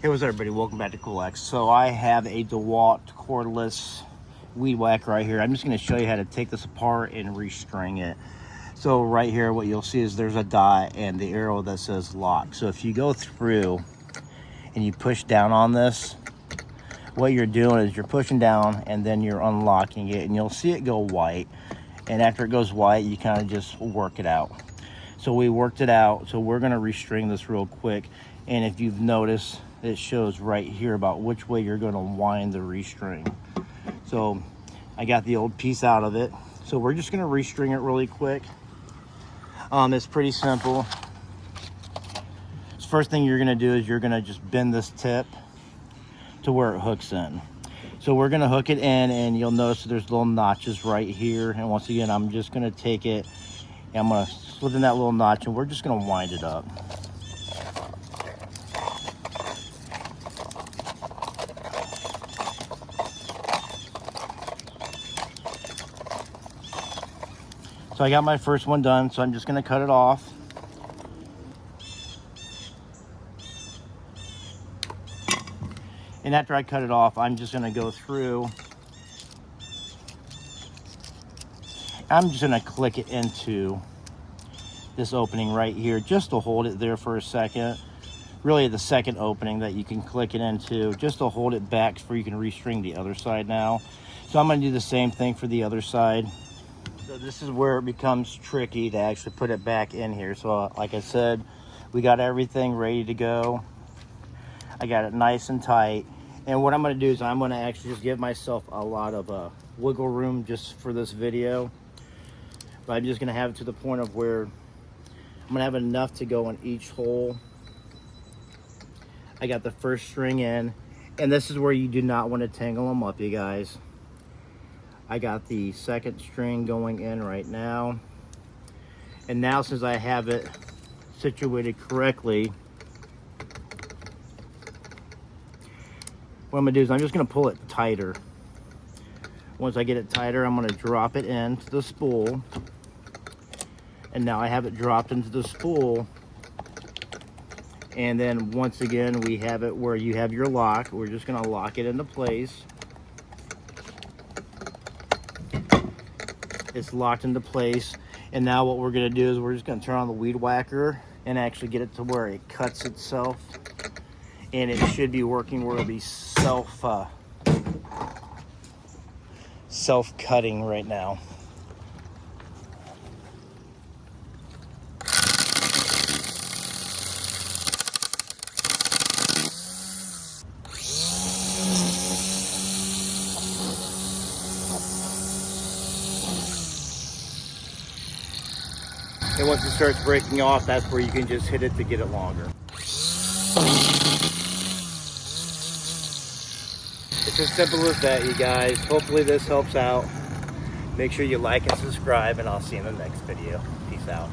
Hey, what's up, everybody? Welcome back to Cool. So I have a DeWalt cordless weed whacker right here. I'm just going to show you how to take this apart and restring it. So right here, what you'll see is there's a dot and the arrow that says lock. So if you go through and you push down on this, what you're doing is you're pushing down and then you're unlocking it, and you'll see it go white. And after it goes white, you kind of just work it out. So we worked it out. So we're going to restring this real quick. And if you've noticed, it shows right here about which way you're going to wind the restring. So I got the old piece out of it. So we're just going to restring it really quick. It's pretty simple. The first thing you're going to do is you're going to just bend this tip to where it hooks in. So we're going to hook it in, and you'll notice there's little notches right here. And once again, I'm just going to take it and I'm going to slip in that little notch, and we're just going to wind it up. So I got my first one done, so I'm just going to cut it off. And after I cut it off, I'm just going to go through. I'm just going to click it into this opening right here just to hold it there for a second. Really the second opening that you can click it into, just to hold it back so you can restring the other side now. So I'm going to do the same thing for the other side. So this is where it becomes tricky to actually put it back in here. So like I said, we got everything ready to go. I got it nice and tight. And what I'm going to do is I'm going to actually just give myself a lot of wiggle room just for this video. But I'm just going to have it to the point of where I'm going to have enough to go in each hole. I got the first string in. And this is where you do not want to tangle them up, you guys. I got the second string going in right now. And now, since I have it situated correctly, what I'm gonna do is I'm just gonna pull it tighter. Once I get it tighter, I'm gonna drop it into the spool. And now I have it dropped into the spool. And then once again, we have it where you have your lock. We're just gonna lock it into place. It's locked into place. And now what we're gonna do is we're just gonna turn on the weed whacker and actually get it to where it cuts itself. And it should be working where it'll be self-cutting right now. And once it starts breaking off, that's where you can just hit it to get it longer. It's as simple as that, you guys. Hopefully this helps out. Make sure you like and subscribe, and I'll see you in the next video. Peace out.